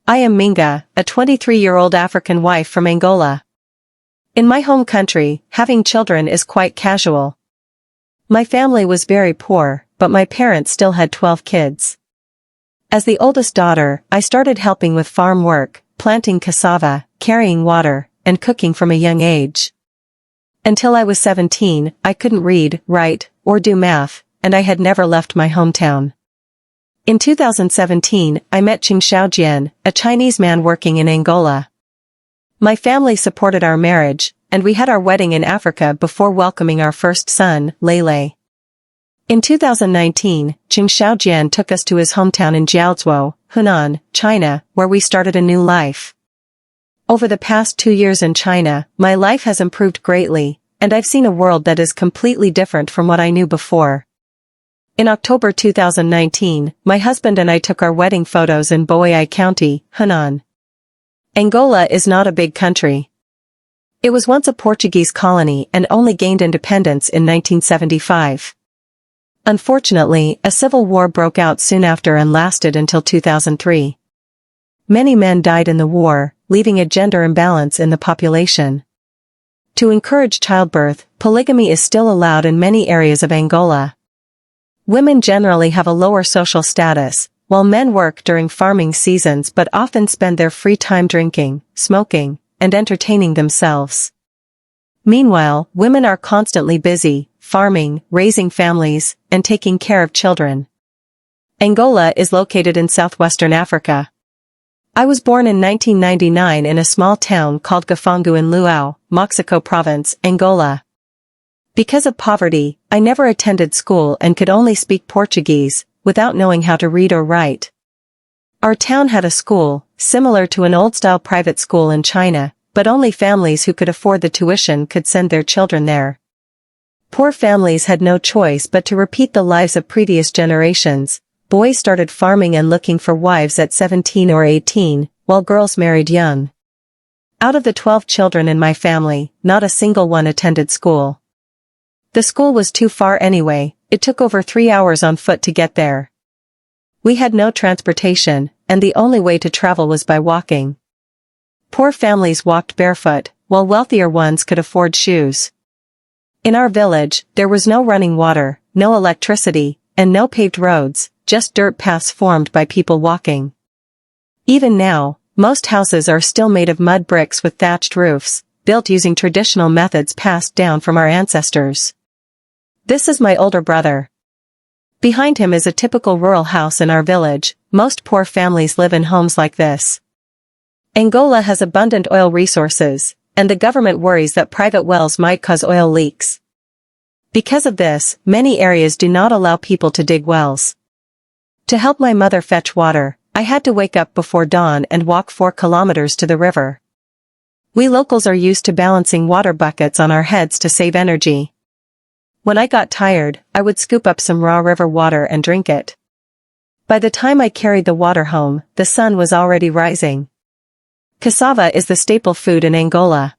I am Minga, a 23-year-old African wife from Angola. In my home country, having children is quite casual. My family was very poor, but my parents still had 12 kids. As the oldest daughter, I started helping with farm work, planting cassava, carrying water, and cooking from a young age. Until I was 17, I couldn't read, write, or do math, and I had never left my hometown. In 2017, I met Cheng Xiaojian, a Chinese man working in Angola. My family supported our marriage, and we had our wedding in Africa before welcoming our first son, Lele. In 2019, Cheng Xiaojian took us to his hometown in Jiaozuo, Hunan, China, where we started a new life. Over the past 2 years in China, my life has improved greatly, and I've seen a world that is completely different from what I knew before. In October 2019, my husband and I took our wedding photos in Boei County, Henan. Angola is not a big country. It was once a Portuguese colony and only gained independence in 1975. Unfortunately, a civil war broke out soon after and lasted until 2003. Many men died in the war, leaving a gender imbalance in the population. To encourage childbirth, polygamy is still allowed in many areas of Angola. Women generally have a lower social status, while men work during farming seasons but often spend their free time drinking, smoking, and entertaining themselves. Meanwhile, women are constantly busy, farming, raising families, and taking care of children. Angola is located in southwestern Africa. I was born in 1999 in a small town called Gafangu in Luau, Moxico Province, Angola. Because of poverty, I never attended school and could only speak Portuguese, without knowing how to read or write. Our town had a school, similar to an old-style private school in China, but only families who could afford the tuition could send their children there. Poor families had no choice but to repeat the lives of previous generations. Boys started farming and looking for wives at 17 or 18, while girls married young. Out of the 12 children in my family, not a single one attended school. The school was too far anyway, it took over 3 hours on foot to get there. We had no transportation, and the only way to travel was by walking. Poor families walked barefoot, while wealthier ones could afford shoes. In our village, there was no running water, no electricity, and no paved roads, just dirt paths formed by people walking. Even now, most houses are still made of mud bricks with thatched roofs, built using traditional methods passed down from our ancestors. This is my older brother. Behind him is a typical rural house in our village. Most poor families live in homes like this. Angola has abundant oil resources, and the government worries that private wells might cause oil leaks. Because of this, many areas do not allow people to dig wells. To help my mother fetch water, I had to wake up before dawn and walk 4 kilometers to the river. We locals are used to balancing water buckets on our heads to save energy. When I got tired, I would scoop up some raw river water and drink it. By the time I carried the water home, the sun was already rising. Cassava is the staple food in Angola.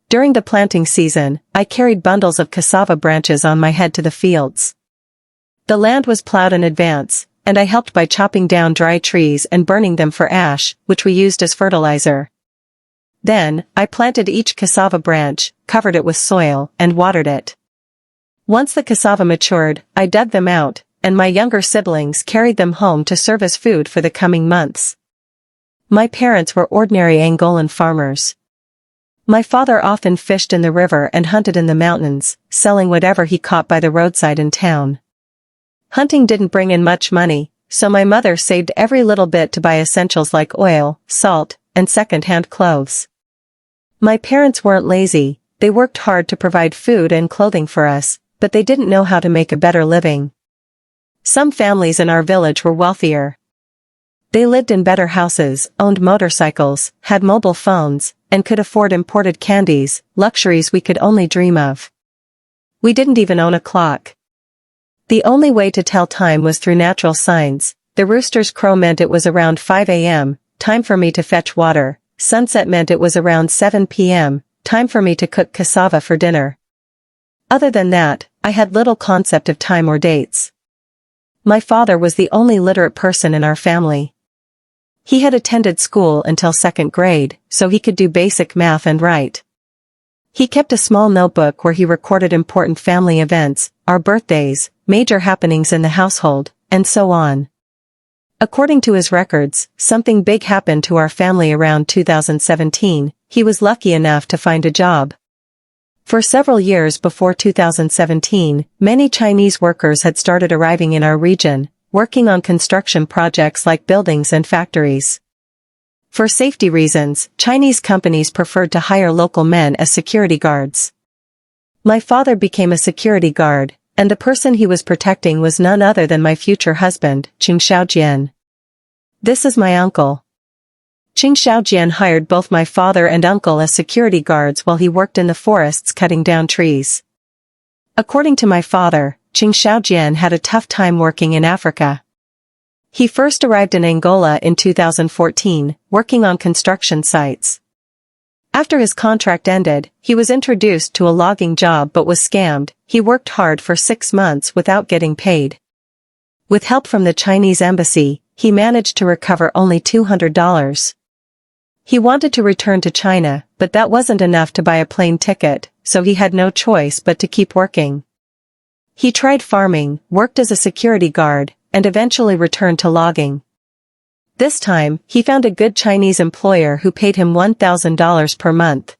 During the planting season, I carried bundles of cassava branches on my head to the fields. The land was plowed in advance, and I helped by chopping down dry trees and burning them for ash, which we used as fertilizer. Then, I planted each cassava branch, covered it with soil, and watered it. Once the cassava matured, I dug them out, and my younger siblings carried them home to serve as food for the coming months. My parents were ordinary Angolan farmers. My father often fished in the river and hunted in the mountains, selling whatever he caught by the roadside in town. Hunting didn't bring in much money, so my mother saved every little bit to buy essentials like oil, salt, and second-hand clothes. My parents weren't lazy, they worked hard to provide food and clothing for us, but they didn't know how to make a better living. Some families in our village were wealthier. They lived in better houses, owned motorcycles, had mobile phones, and could afford imported candies, luxuries we could only dream of. We didn't even own a clock. The only way to tell time was through natural signs. The rooster's crow meant it was around 5 a.m., time for me to fetch water. Sunset meant it was around 7 p.m., time for me to cook cassava for dinner. Other than that, I had little concept of time or dates. My father was the only literate person in our family. He had attended school until 2nd grade, so he could do basic math and write. He kept a small notebook where he recorded important family events, our birthdays, major happenings in the household, and so on. According to his records, something big happened to our family around 2017. He was lucky enough to find a job. For several years before 2017, many Chinese workers had started arriving in our region, working on construction projects like buildings and factories. For safety reasons, Chinese companies preferred to hire local men as security guards. My father became a security guard, and the person he was protecting was none other than my future husband, Cheng Xiaojian. This is my uncle. Cheng Xiaojian hired both my father and uncle as security guards while he worked in the forests cutting down trees. According to my father, Cheng Xiaojian had a tough time working in Africa. He first arrived in Angola in 2014, working on construction sites. After his contract ended, he was introduced to a logging job but was scammed. He worked hard for 6 months without getting paid. With help from the Chinese embassy, he managed to recover only $200. He wanted to return to China, but that wasn't enough to buy a plane ticket, so he had no choice but to keep working. He tried farming, worked as a security guard, and eventually returned to logging. This time, he found a good Chinese employer who paid him $1,000 per month.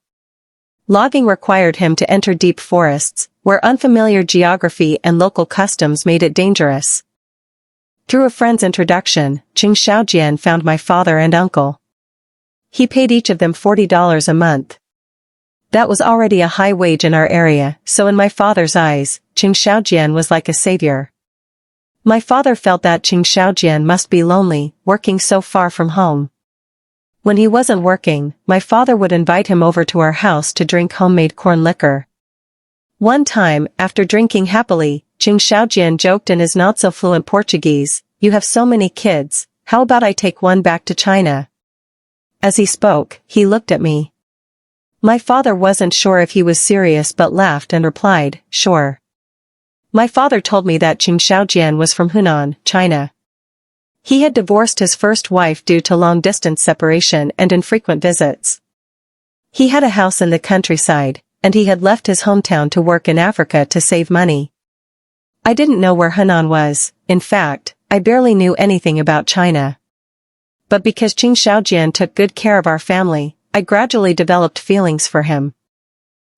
Logging required him to enter deep forests, where unfamiliar geography and local customs made it dangerous. Through a friend's introduction, Cheng Xiaojian found my father and uncle. He paid each of them $40 a month. That was already a high wage in our area, so in my father's eyes, Cheng Xiaojian was like a savior. My father felt that Cheng Xiaojian must be lonely, working so far from home. When he wasn't working, my father would invite him over to our house to drink homemade corn liquor. One time, after drinking happily, Cheng Xiaojian joked in his not-so-fluent Portuguese, "You have so many kids, how about I take one back to China?" As he spoke, he looked at me. My father wasn't sure if he was serious but laughed and replied, "Sure." My father told me that Cheng Xiaojian was from Hunan, China. He had divorced his first wife due to long-distance separation and infrequent visits. He had a house in the countryside, and he had left his hometown to work in Africa to save money. I didn't know where Henan was. In fact, I barely knew anything about China. But because Cheng Xiaojian took good care of our family, I gradually developed feelings for him.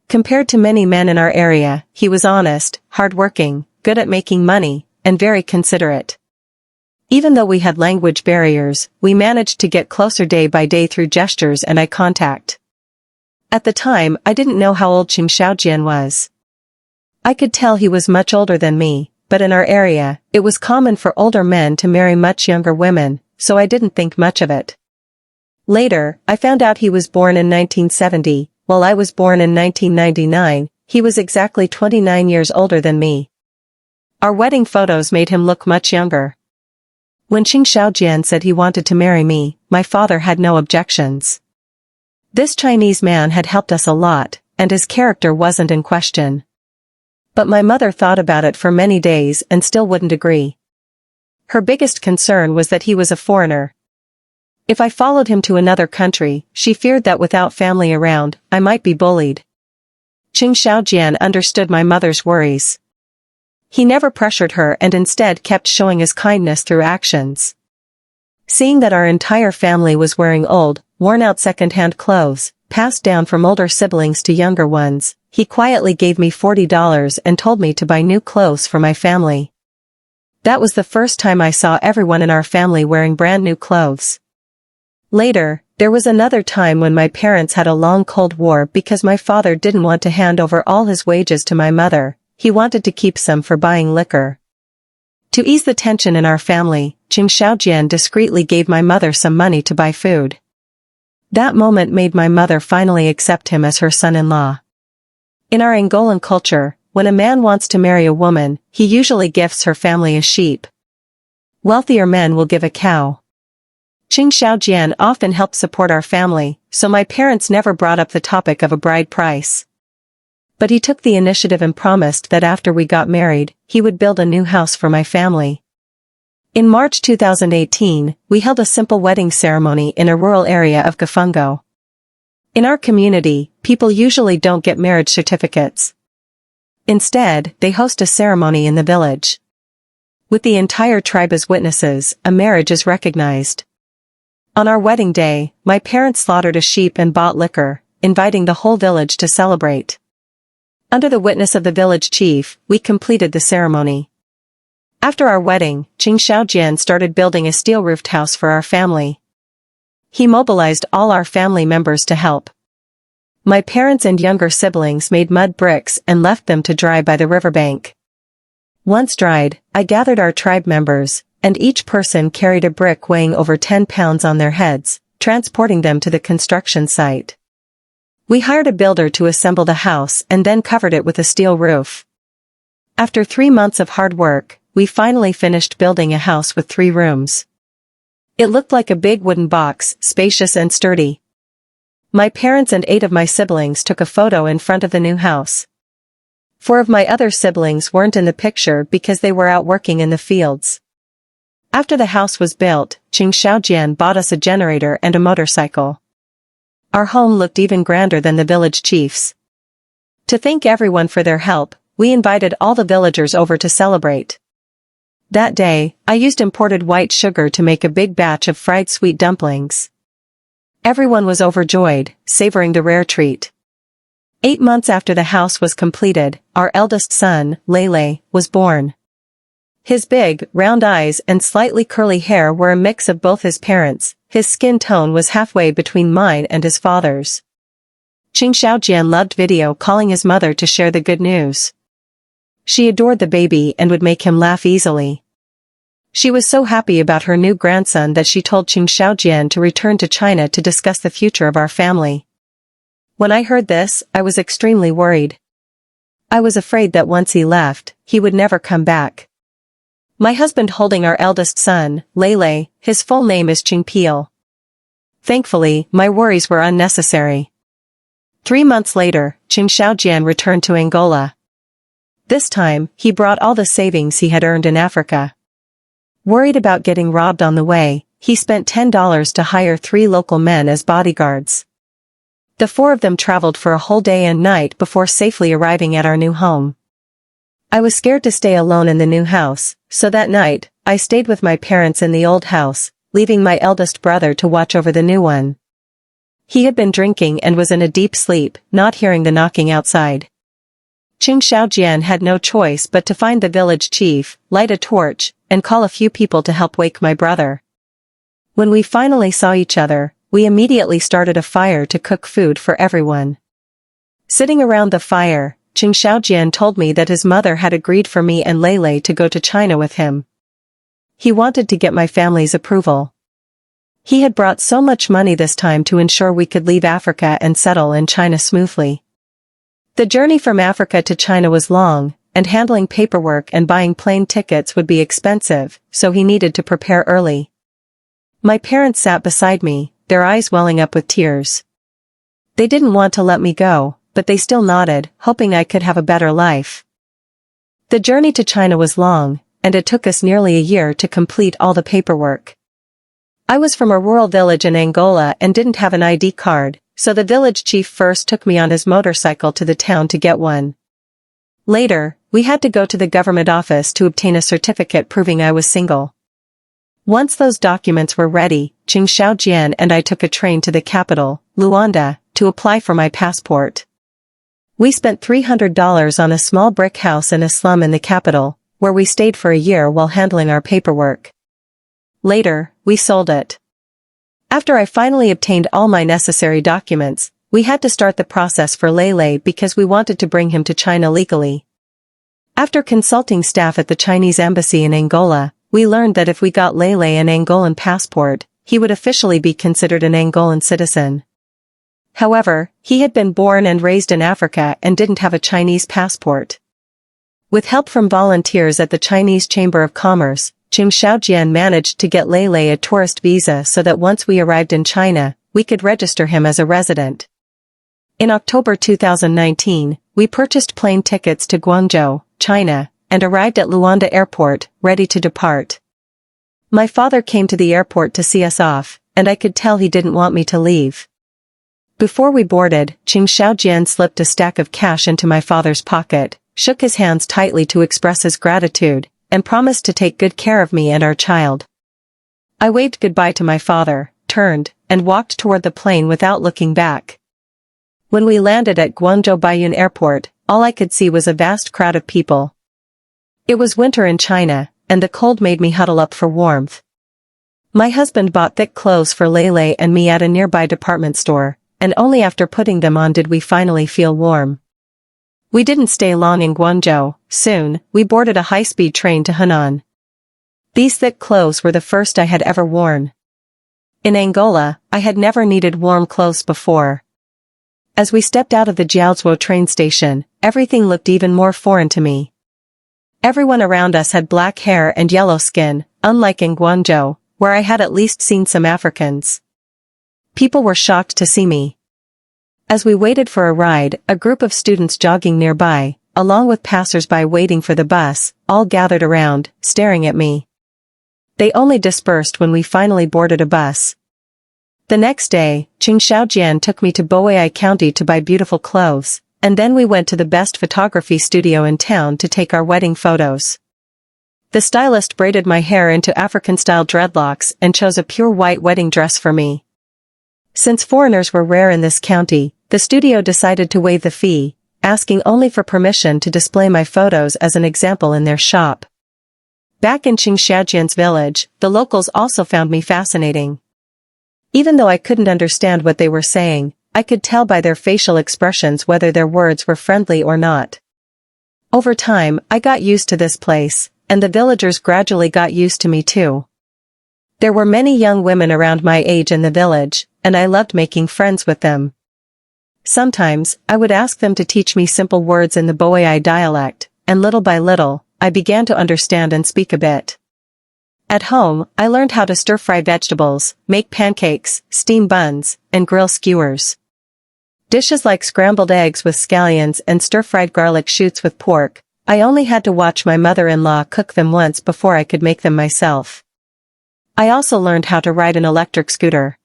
Compared to many men in our area, he was honest, hardworking, good at making money, and very considerate. Even though we had language barriers, we managed to get closer day by day through gestures and eye contact. At the time, I didn't know how old Cheng Xiaojian was. I could tell he was much older than me, but in our area, it was common for older men to marry much younger women, so I didn't think much of it. Later, I found out he was born in 1970, while I was born in 1999, he was exactly 29 years older than me. Our wedding photos made him look much younger. When Cheng Xiaojian said he wanted to marry me, my father had no objections. This Chinese man had helped us a lot, and his character wasn't in question. But my mother thought about it for many days and still wouldn't agree. Her biggest concern was that he was a foreigner. If I followed him to another country, she feared that without family around, I might be bullied. Cheng Xiaojian understood my mother's worries. He never pressured her and instead kept showing his kindness through actions. Seeing that our entire family was wearing old, worn-out second-hand clothes, passed down from older siblings to younger ones, he quietly gave me $40 and told me to buy new clothes for my family. That was the first time I saw everyone in our family wearing brand new clothes. Later, there was another time when my parents had a long Cold War because my father didn't want to hand over all his wages to my mother, he wanted to keep some for buying liquor. To ease the tension in our family, Cheng Xiaojian discreetly gave my mother some money to buy food. That moment made my mother finally accept him as her son-in-law. In our Angolan culture, when a man wants to marry a woman, he usually gifts her family a sheep. Wealthier men will give a cow. Cheng Xiaojian often helped support our family, so my parents never brought up the topic of a bride price. But he took the initiative and promised that after we got married, he would build a new house for my family. In March 2018, we held a simple wedding ceremony in a rural area of Gafungo. In our community, people usually don't get marriage certificates. Instead, they host a ceremony in the village. With the entire tribe as witnesses, a marriage is recognized. On our wedding day, my parents slaughtered a sheep and bought liquor, inviting the whole village to celebrate. Under the witness of the village chief, we completed the ceremony. After our wedding, Cheng Xiaojian started building a steel-roofed house for our family. He mobilized all our family members to help. My parents and younger siblings made mud bricks and left them to dry by the riverbank. Once dried, I gathered our tribe members, and each person carried a brick weighing over 10 pounds on their heads, transporting them to the construction site. We hired a builder to assemble the house and then covered it with a steel roof. After 3 months of hard work, we finally finished building a house with 3 rooms. It looked like a big wooden box, spacious and sturdy. My parents and 8 of my siblings took a photo in front of the new house. 4 of my other siblings weren't in the picture because they were out working in the fields. After the house was built, Cheng Xiaojian bought us a generator and a motorcycle. Our home looked even grander than the village chief's. To thank everyone for their help, we invited all the villagers over to celebrate. That day, I used imported white sugar to make a big batch of fried sweet dumplings. Everyone was overjoyed, savoring the rare treat. 8 months after the house was completed, our eldest son, Lele, was born. His big, round eyes and slightly curly hair were a mix of both his parents. His skin tone was halfway between mine and his father's. Cheng Xiaojian loved video calling his mother to share the good news. She adored the baby and would make him laugh easily. She was so happy about her new grandson that she told Cheng Xiaojian to return to China to discuss the future of our family. When I heard this, I was extremely worried. I was afraid that once he left, he would never come back. My husband holding our eldest son, Lele, his full name is Cheng Peel. Thankfully, my worries were unnecessary. 3 months later, Cheng Xiaojian returned to Angola. This time, he brought all the savings he had earned in Africa. Worried about getting robbed on the way, he spent $10 to hire 3 local men as bodyguards. The 4 of them traveled for a whole day and night before safely arriving at our new home. I was scared to stay alone in the new house, so that night, I stayed with my parents in the old house, leaving my eldest brother to watch over the new one. He had been drinking and was in a deep sleep, not hearing the knocking outside. Cheng Xiaojian had no choice but to find the village chief, light a torch, and call a few people to help wake my brother. When we finally saw each other, we immediately started a fire to cook food for everyone. Sitting around the fire, Cheng Xiaojian told me that his mother had agreed for me and Lele to go to China with him. He wanted to get my family's approval. He had brought so much money this time to ensure we could leave Africa and settle in China smoothly. The journey from Africa to China was long, and handling paperwork and buying plane tickets would be expensive, so he needed to prepare early. My parents sat beside me, their eyes welling up with tears. They didn't want to let me go, but they still nodded, hoping I could have a better life. The journey to China was long, and it took us nearly a year to complete all the paperwork. I was from a rural village in Angola and didn't have an ID card, so the village chief first took me on his motorcycle to the town to get one. Later, we had to go to the government office to obtain a certificate proving I was single. Once those documents were ready, Cheng Xiaojian and I took a train to the capital, Luanda, to apply for my passport. We spent $300 on a small brick house in a slum in the capital, where we stayed for a year while handling our paperwork. Later, we sold it. After I finally obtained all my necessary documents, we had to start the process for Lele because we wanted to bring him to China legally. After consulting staff at the Chinese embassy in Angola, we learned that if we got Lele an Angolan passport, he would officially be considered an Angolan citizen. However, he had been born and raised in Africa and didn't have a Chinese passport. With help from volunteers at the Chinese Chamber of Commerce, Cheng Xiaojian managed to get Lele a tourist visa so that once we arrived in China, we could register him as a resident. In October 2019, we purchased plane tickets to Guangzhou, China, and arrived at Luanda Airport, ready to depart. My father came to the airport to see us off, and I could tell he didn't want me to leave. Before we boarded, Cheng Xiaojian slipped a stack of cash into my father's pocket, shook his hands tightly to express his gratitude, and promised to take good care of me and our child. I waved goodbye to my father, turned, and walked toward the plane without looking back. When we landed at Guangzhou Baiyun Airport, all I could see was a vast crowd of people. It was winter in China, and the cold made me huddle up for warmth. My husband bought thick clothes for Lele and me at a nearby department store, and only after putting them on did we finally feel warm. We didn't stay long in Guangzhou. Soon, we boarded a high-speed train to Hunan. These thick clothes were the first I had ever worn. In Angola, I had never needed warm clothes before. As we stepped out of the Jiaozuo train station, everything looked even more foreign to me. Everyone around us had black hair and yellow skin, unlike in Guangzhou, where I had at least seen some Africans. People were shocked to see me. As we waited for a ride, a group of students jogging nearby, along with passers-by waiting for the bus, all gathered around, staring at me. They only dispersed when we finally boarded a bus. The next day, Cheng Xiaojian took me to Boei County to buy beautiful clothes, and then we went to the best photography studio in town to take our wedding photos. The stylist braided my hair into African-style dreadlocks and chose a pure white wedding dress for me. Since foreigners were rare in this county, the studio decided to waive the fee, asking only for permission to display my photos as an example in their shop. Back in Cheng Xiaojian's village, the locals also found me fascinating. Even though I couldn't understand what they were saying, I could tell by their facial expressions whether their words were friendly or not. Over time, I got used to this place, and the villagers gradually got used to me too. There were many young women around my age in the village, and I loved making friends with them. Sometimes, I would ask them to teach me simple words in the Boei dialect, and little by little, I began to understand and speak a bit. At home, I learned how to stir-fry vegetables, make pancakes, steam buns, and grill skewers. Dishes like scrambled eggs with scallions and stir-fried garlic shoots with pork, I only had to watch my mother-in-law cook them once before I could make them myself. I also learned how to ride an electric scooter.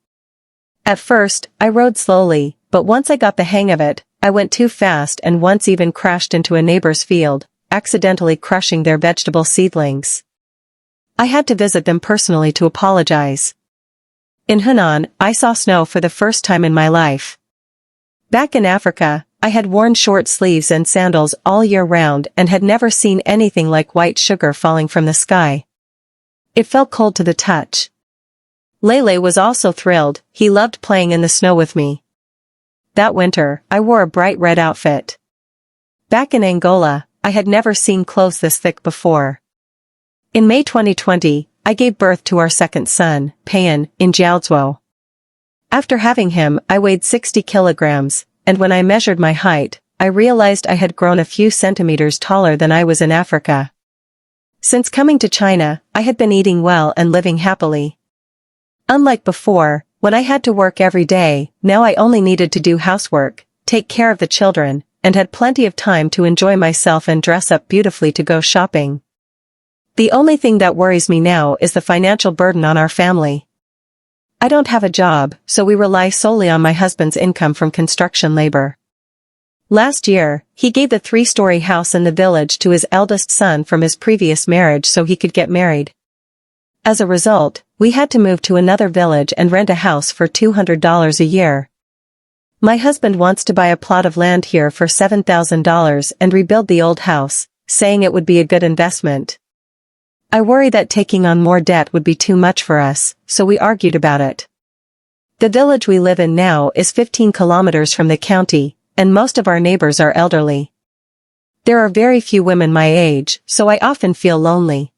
At first, I rode slowly, but once I got the hang of it, I went too fast and once even crashed into a neighbor's field, accidentally crushing their vegetable seedlings. I had to visit them personally to apologize. In Hunan, I saw snow for the first time in my life. Back in Africa, I had worn short sleeves and sandals all year round and had never seen anything like white sugar falling from the sky. It felt cold to the touch. Lele was also thrilled. He loved playing in the snow with me. That winter, I wore a bright red outfit. Back in Angola, I had never seen clothes this thick before. In May 2020, I gave birth to our second son, Payan, in Jiaozuo. After having him, I weighed 60 kilograms, and when I measured my height, I realized I had grown a few centimeters taller than I was in Africa. Since coming to China, I had been eating well and living happily. Unlike before, when I had to work every day, now I only needed to do housework, take care of the children, and had plenty of time to enjoy myself and dress up beautifully to go shopping. The only thing that worries me now is the financial burden on our family. I don't have a job, so we rely solely on my husband's income from construction labor. Last year, he gave the 3-story house in the village to his eldest son from his previous marriage so he could get married. As a result, we had to move to another village and rent a house for $200 a year. My husband wants to buy a plot of land here for $7,000 and rebuild the old house, saying it would be a good investment. I worry that taking on more debt would be too much for us, so we argued about it. The village we live in now is 15 kilometers from the county, and most of our neighbors are elderly. There are very few women my age, so I often feel lonely.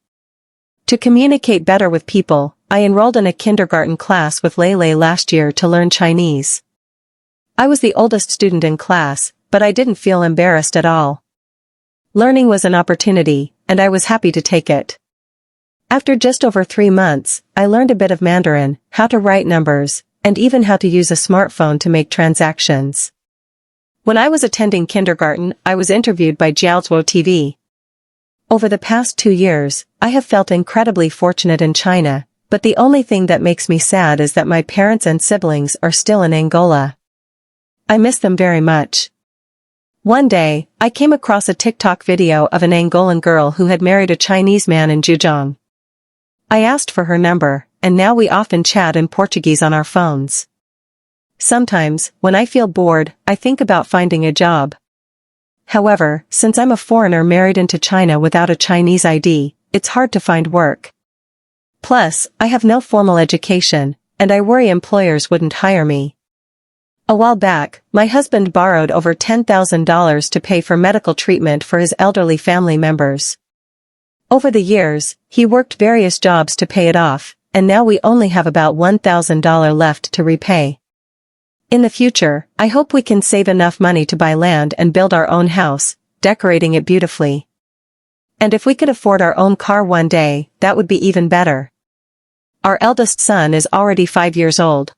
To communicate better with people, I enrolled in a kindergarten class with Lele last year to learn Chinese. I was the oldest student in class, but I didn't feel embarrassed at all. Learning was an opportunity, and I was happy to take it. After just over 3 months, I learned a bit of Mandarin, how to write numbers, and even how to use a smartphone to make transactions. When I was attending kindergarten, I was interviewed by Jiaozuo TV. Over the past 2 years, I have felt incredibly fortunate in China, but the only thing that makes me sad is that my parents and siblings are still in Angola. I miss them very much. One day, I came across a TikTok video of an Angolan girl who had married a Chinese man in Zhejiang. I asked for her number, and now we often chat in Portuguese on our phones. Sometimes, when I feel bored, I think about finding a job. However, since I'm a foreigner married into China without a Chinese ID, it's hard to find work. Plus, I have no formal education, and I worry employers wouldn't hire me. A while back, my husband borrowed over $10,000 to pay for medical treatment for his elderly family members. Over the years, he worked various jobs to pay it off, and now we only have about $1,000 left to repay. In the future, I hope we can save enough money to buy land and build our own house, decorating it beautifully. And if we could afford our own car one day, that would be even better. Our eldest son is already 5 years old.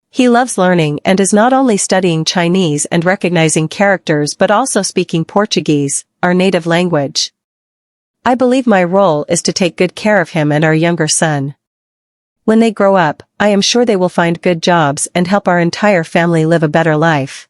He loves learning and is not only studying Chinese and recognizing characters but also speaking Portuguese, our native language. I believe my role is to take good care of him and our younger son. When they grow up, I am sure they will find good jobs and help our entire family live a better life.